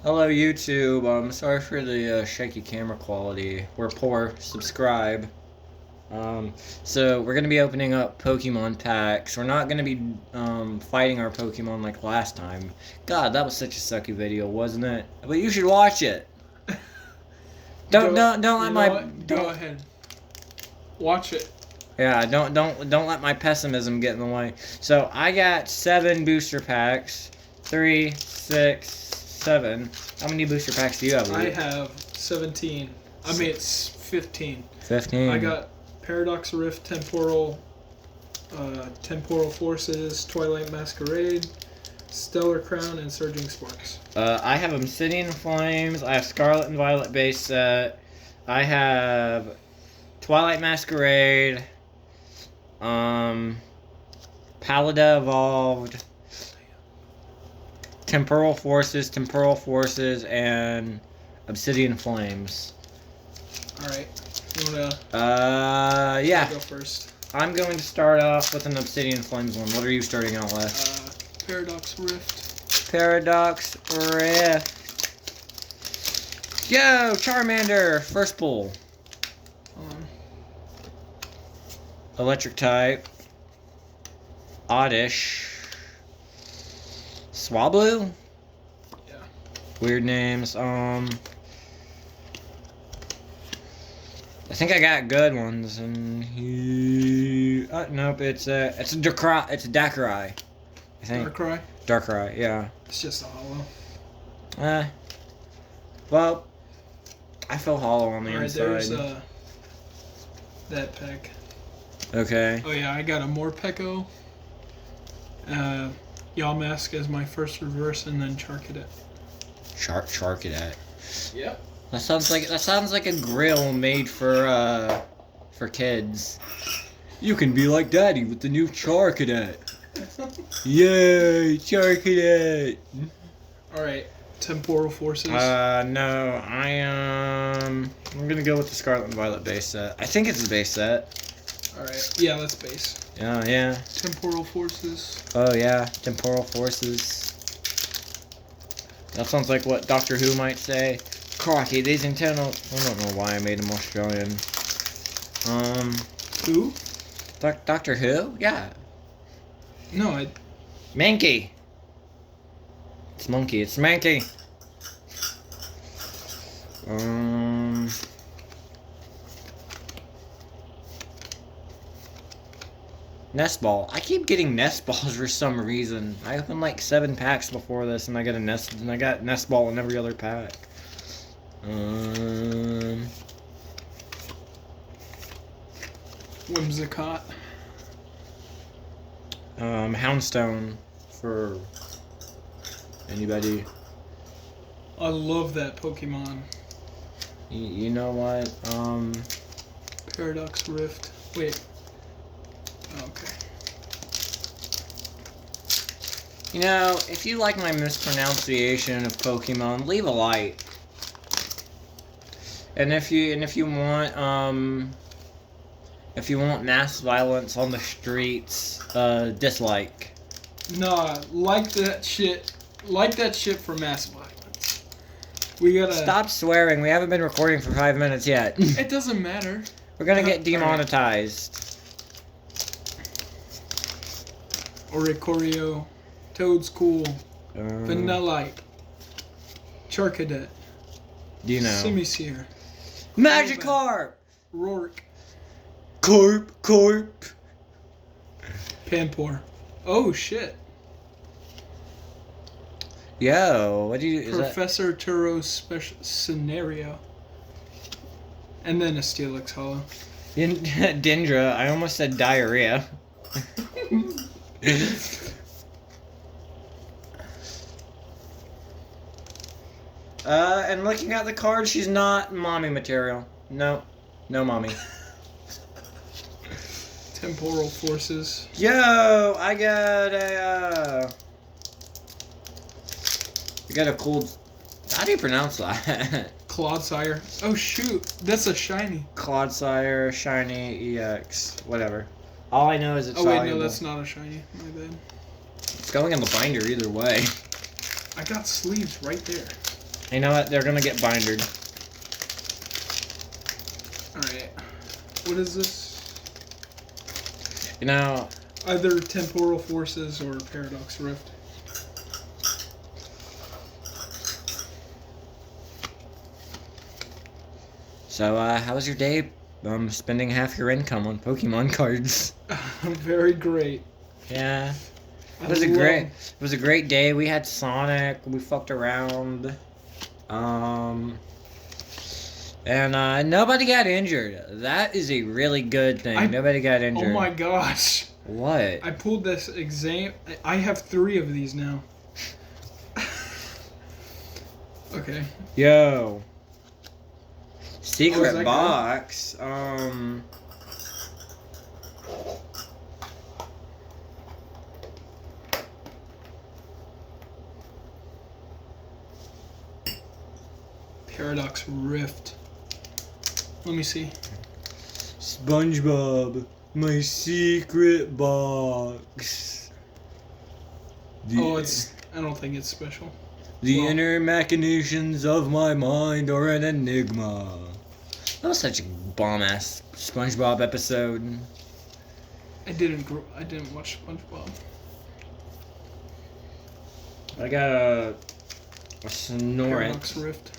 Hello YouTube, sorry for the shaky camera quality. We're poor. Subscribe. So we're gonna be opening up Pokemon packs. We're not gonna be fighting our Pokemon like last time. God, that was such a sucky video, wasn't it? But you should watch it. Don't let my Go ahead. Watch it. Yeah, don't let my pessimism get in the way. So I got 7 booster packs. 3, 6, 7. How many booster packs do you have, Luke? I have 17. I mean, it's 15. 15. I got Paradox Rift, Temporal Forces, Twilight Masquerade, Stellar Crown, and Surging Sparks. I have Obsidian Flames. I have Scarlet and Violet base set. I have Twilight Masquerade. Palada Evolved. Temporal Forces, and Obsidian Flames. Alright. You wanna yeah. go first? I'm going to start off with an Obsidian Flames one. What are you starting out with? Paradox Rift. Paradox Rift. Yo, Charmander, first pull. Electric type. Oddish. Swablu? Yeah. Weird names. I think I got good ones, and he. Nope. It's a Darkrai. It's a Darkrai. I think. Darkrai. Darkrai. Yeah. It's just a hollow. Well, I feel hollow on the inside. There's that pack. Okay. Oh yeah, I got a Morpeko. Yamask as my first reverse, and then Charcadet. Charcadet. Yep. That sounds like a grill made for kids. You can be like Daddy with the new Charcadet. Yay, Charcadet! Alright, Temporal Forces. No, I'm gonna go with the Scarlet and Violet base set. I think it's a base set. Alright, yeah, that's base. Oh, yeah. Temporal Forces. Oh, yeah, Temporal Forces. That sounds like what Doctor Who might say. Crikey, these internal... I don't know why I made him Australian. Who? Doctor Who? Yeah. No, I... Mankey. It's Monkey. It's Mankey. Nest Ball. I keep getting Nest Balls for some reason. I opened like 7 packs before this, and I got Nest Ball in every other pack. Whimsicott. Houndstone for anybody. I love that Pokemon. You know what? Paradox Rift. Wait. Okay. You know, if you like my mispronunciation of Pokemon, leave a like. And if you want mass violence on the streets, dislike. Nah, like that shit. Like that shit for mass violence. We gotta stop swearing. We haven't been recording for 5 minutes yet. It doesn't matter. We're gonna get demonetized. Oricorio, Toadstool, Vanillite, Charcadet, Do you know? Simisear, Magikarp! Rourke, Corp. Panpour. Oh shit. Yo, what do you... Professor Turo's special scenario. And then a Steelix Hollow. Dendra. I almost said diarrhea. And looking at the card, she's not mommy material. No mommy. Temporal Forces. Yo, I got a cool... How do you pronounce that? Clodsire. Oh shoot, that's a shiny. Clodsire, shiny, EX, whatever. All I know is it's Oh wait, valuable. no, that's not a shiny. My bad. It's going in the binder either way. I got sleeves right there. You know what? They're gonna get bindered. Alright. What is this? You know, Either temporal forces or paradox rift. so how was your day? Spending half your income on Pokemon cards. Very great. Yeah. It I was a love- great. It was a great day. We had Sonic. We fucked around. And nobody got injured. That is a really good thing. Nobody got injured. Oh my gosh. What? I pulled this exam. I have 3 of these now. Okay. Yo. Oh, is Secret that box. Paradox rift. Let me see. SpongeBob, my secret box. Oh, it's. I don't think it's special. The well- inner machinations of my mind are an enigma. That was such a bomb-ass SpongeBob episode. I didn't watch SpongeBob. I got a Snorlax. Paradox rift.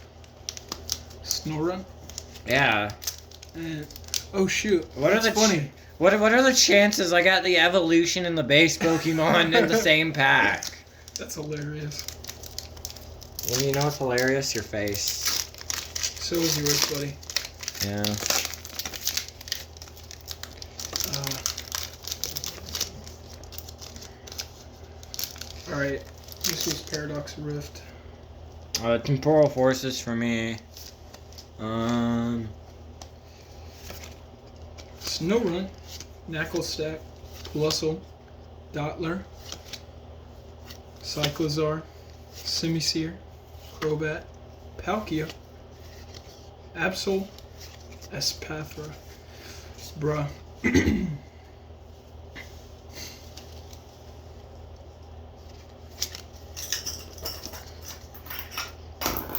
Snorlax. Yeah. And oh shoot! What are That's the funny? What are the chances I got the evolution and the base Pokemon in the same pack? That's hilarious. Well, you know what's hilarious? Your face. So is yours, buddy. Yeah. All right. This was Paradox Rift. Temporal forces for me. Snorunt, Knucklestack, Plusle, Dottler, Cyclizar, Simisear, Crobat, Palkia, Absol, Espathra. Bruh.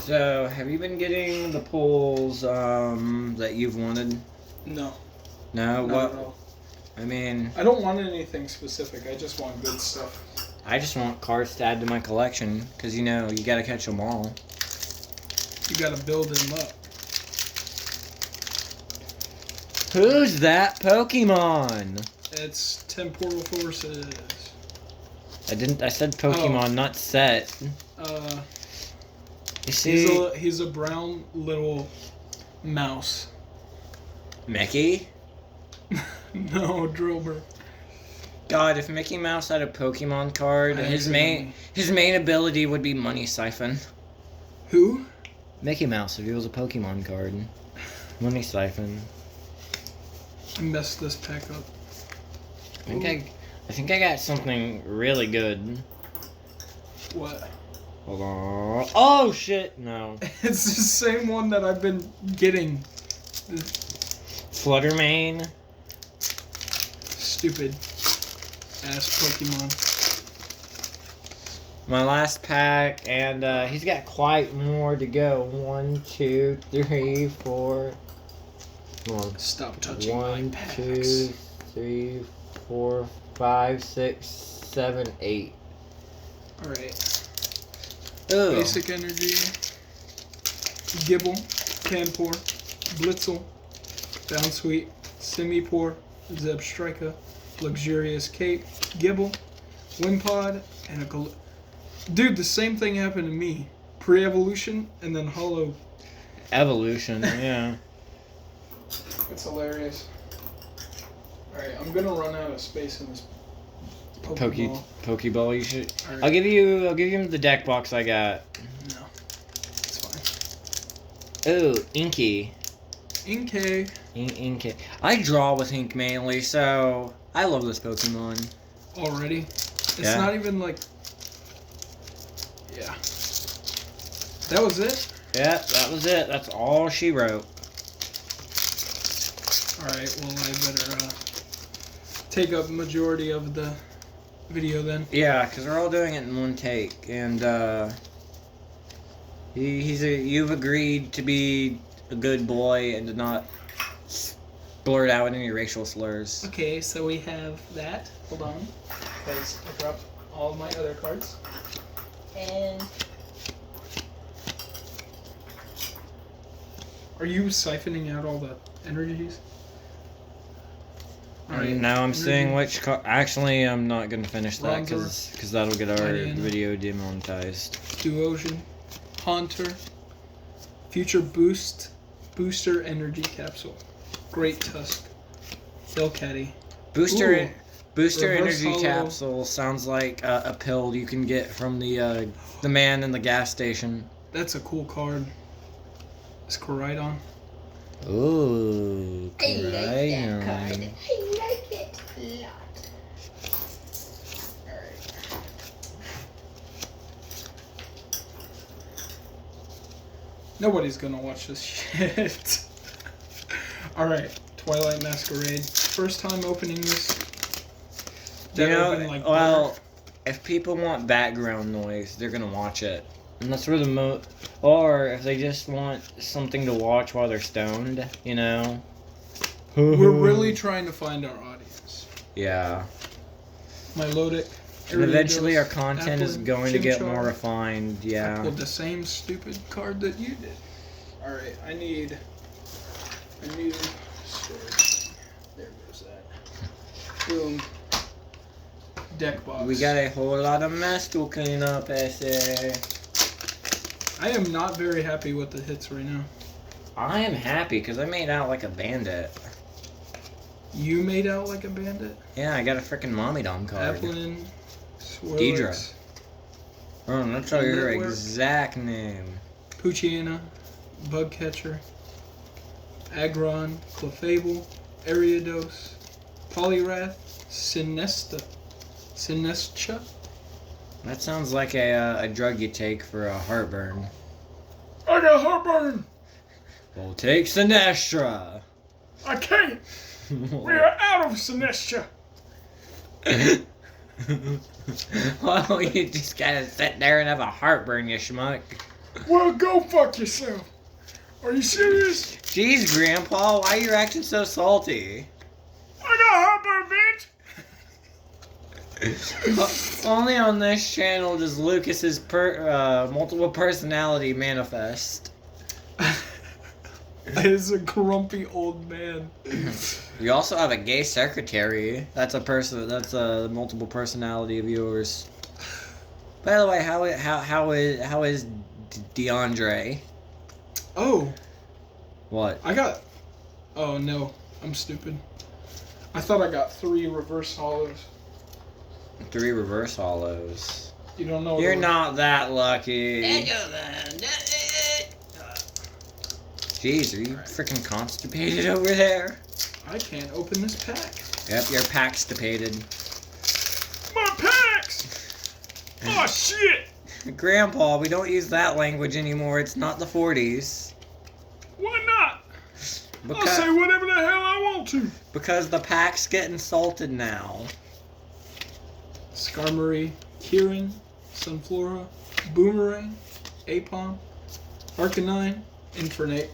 So, have you been getting the pulls that you've wanted? No. No, Not what? at all. I mean, I don't want anything specific. I just want good stuff. I just want cards to add to my collection because you know you gotta catch them all. You gotta build them up. Who's that Pokemon? It's Temporal Forces. I said Pokemon, not set. You see, He's a brown little mouse. Mickey. No, Drober. God, if Mickey Mouse had a Pokemon card, I his accidentally- main ability would be Money Siphon. Who? Mickey Mouse, if he was a Pokemon card, Money Siphon. I messed this pack up. I think I got something really good. What? Hold on. Oh shit! No. It's the same one that I've been getting. Fluttermane. Stupid ass Pokemon. My last pack, and he's got quite more to go. 1, 2, 3, 4. Come on. Stop touching my 1, packs. 2, 3, 4, 5, 6, 7, 8. Alright. Ooh. Basic Energy. Gibble. Canpor. Blitzel. Bounsweet. Simipour. Zebstrika. Luxurious Cape. Gibble. Wimpod. And a Dude, the same thing happened to me. Pre-evolution and then Hollow. Evolution, yeah. It's hilarious. Alright, I'm gonna run out of space in this Pokeball. Pokeball, you should. Alright. I'll give you the deck box I got. No. It's fine. Ooh, Inky. Inkay. Ink. I draw with ink mainly, so I love this Pokemon. Already? It's Yeah. not even like... Yeah. That was it? Yeah, that was it. That's all she wrote. Alright, well I better take up majority of the video then. Yeah, because we're all doing it in one take, and You've agreed to be a good boy and to not blurt out any racial slurs. Okay, so we have that. Hold on, because I dropped all of my other cards. And are you siphoning out all the energies? Now I'm seeing which card. Actually, I'm not gonna finish that Bronzer, because that'll get our Diana, video demonetized. Duosion, Haunter, Future Booster Energy Capsule, Great Tusk, Hellcatty. Booster Reverse energy Hollow. capsule sounds like a pill you can get from the man in the gas station. That's a cool card. It's Koraidon. Ooh, I like that card. I like it a lot. Alright. Nobody's gonna watch this shit. Alright, Twilight Masquerade. First time opening this. Dead open like butter. If people want background noise, they're gonna watch it. And that's where the or if they just want something to watch while they're stoned, you know. We're really trying to find our audience. Yeah. Milotic. And eventually our content is Applin, going to get Chimchar. more refined, I yeah. pulled the same stupid card that you did. Alright, I need a new storage. There goes that. Boom. Deck box. We got a whole lot of mess to clean up, essay. I am not very happy with the hits right now. I am happy because I made out like a bandit. You made out like a bandit? Yeah, I got a freaking mommy dom card. Applin, Swirlix, Deidre. Oh, that's your Network. exact name. Poochyena, Bugcatcher, Aggron, Clefable, Ariados, Poliwrath, Sinestia. That sounds like a drug you take for a heartburn. I got heartburn! Well, take Sinestra. I can't! We are out of Sinestia! Well, you just gotta sit there and have a heartburn, you schmuck. Well, go fuck yourself! Are you serious? Jeez, Grandpa, why are you acting so salty? I got heartburn, bitch! Only on this channel does Lucas's multiple personality manifest. As a grumpy old man. We also have a gay secretary. That's a person. That's a multiple personality of yours. By the way, how is DeAndre? Oh, What? I got. Oh no, I'm stupid. I thought I got 3 reverse hollows. 3 reverse hollows. You don't know. You're the- not that lucky. Jeez, are you freaking constipated over there? I can't open this pack. Yep, you're packstipated. My packs! Oh shit! Grandpa, we don't use that language anymore. It's not the 40s. Why not? I'll say whatever the hell I want to. Because the packs get insulted now. Skarmory, Kieran, Sunflora, Boomerang, Apom, Arcanine, Infernape.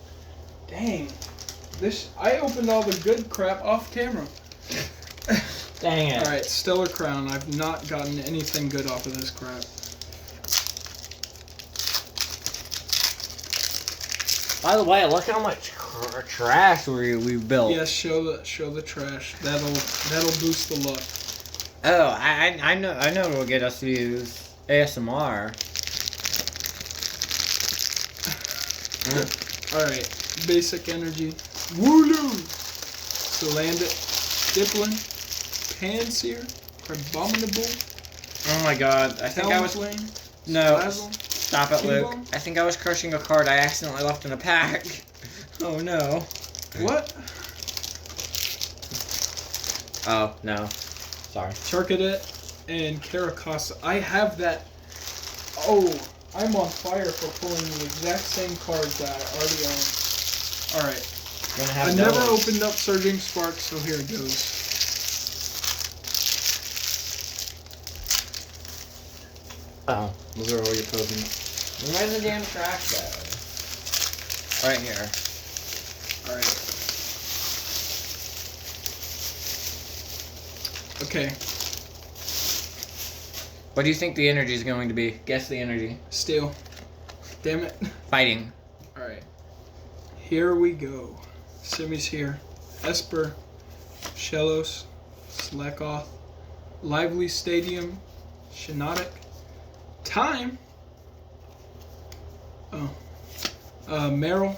Dang. I opened all the good crap off camera. Dang it. Alright, Stellar Crown. I've not gotten anything good off of this crap. By the way, look how much trash we built. Yes, show the trash. That'll boost the luck. Oh, I know it will get us views. ASMR. Alright, basic energy. Wooloo! Salandit, Dipplin, Panseer, Crabominable, Oh my god, I think I was... Talonflame, No, Slazzle, stop it, Luke. Cubone? I think I was crushing a card I accidentally left in a pack. Oh no. What? Oh, no. Sorry. Charcadet and Caracasa. I have that. Oh, I'm on fire for pulling the exact same cards that I already own. Alright. Gonna have I never those. opened up Surging Spark, so here it goes. Oh, those are all your Pokemon. Where's the damn trash go? Right here. Alright. Okay. What do you think the energy is going to be? Guess the energy. Steel. Damn it. Fighting. Alright. Here we go. Simi's here. Esper. Shellos. Slackoth. Lively Stadium. Shinotic. Time. Oh. Meryl.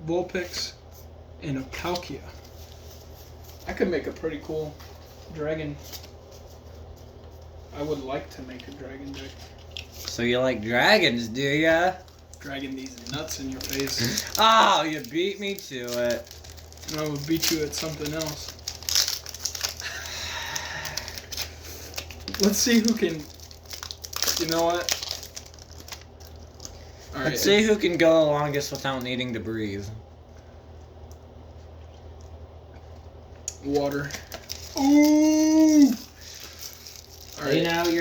Vulpix. And a Palkia. I could make a pretty cool dragon. I would like to make a dragon deck. So you like dragons, do ya? Dragging these nuts in your face. Oh, you beat me to it. And I would beat you at something else. Let's see who can. You know what? All Let's see who can go the longest without needing to breathe. Water. Ooh. All right. You know, you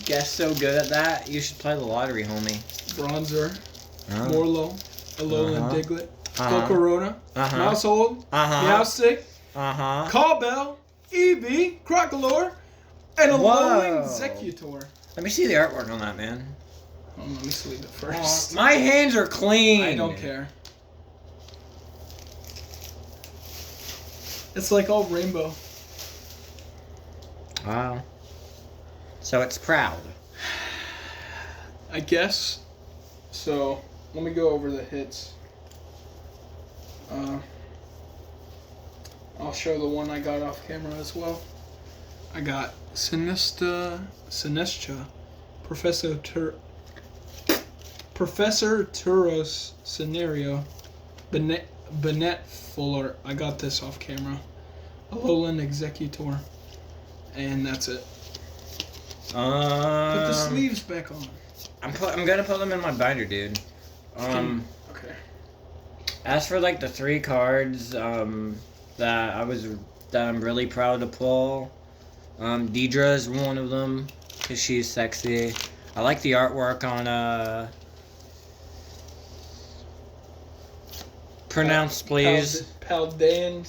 guess so good at that. You should play the lottery, homie. Bronzer. Huh? Morlo. Alolan Uh-huh. Diglett. Uh-huh. Volcarona. Uh-huh. Mousehold. Uh-huh. Meowstic. Uh-huh. Callbell. Eevee. Crocolore. And a Whoa. Alolan Executor. Let me see the artwork on that, man. Hold on, let me sleep it first. My hands are clean. I don't care. It's like all rainbow. Wow. So it's proud. I guess. So, let me go over the hits. I'll show the one I got off camera as well. I got Sinistra, Professor Turos Scenario, Bennett Fuller. I got this off camera. Alolan Executor. And that's it. Put the sleeves back on. I'm gonna put them in my binder, dude. Okay. As for like the 3 cards that I'm really proud to pull, Deidre is one of them because she's sexy. I like the artwork on pronounce please. Paldean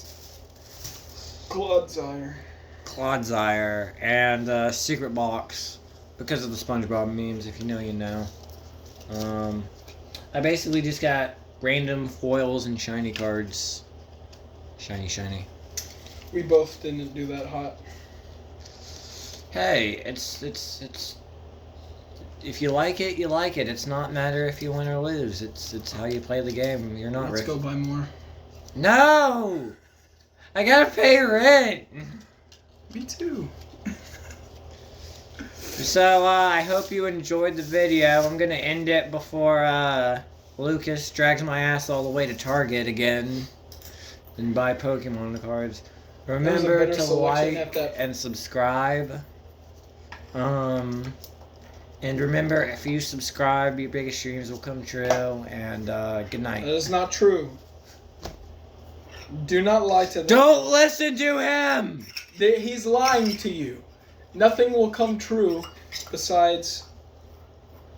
Clodsire and Secret Box because of the SpongeBob memes. If you know, you know. I basically just got random foils and shiny cards. Shiny. We both didn't do that hot. Hey, it's if you like it, you like it. It's not matter if you win or lose. It's how you play the game. You're not Let's go buy more. No! I gotta pay rent! Me too. So, I hope you enjoyed the video. I'm gonna end it before, Lucas drags my ass all the way to Target again and buy Pokemon cards. Remember to like and subscribe. And remember, if you subscribe, your biggest dreams will come true. And, good night. That is not true. Do not lie to them. Don't listen to him! He's lying to you. Nothing will come true besides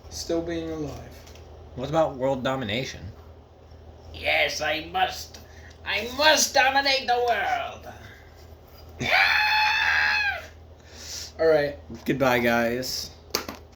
still being alive. What about world domination? Yes, I must dominate the world. Alright. Goodbye, guys.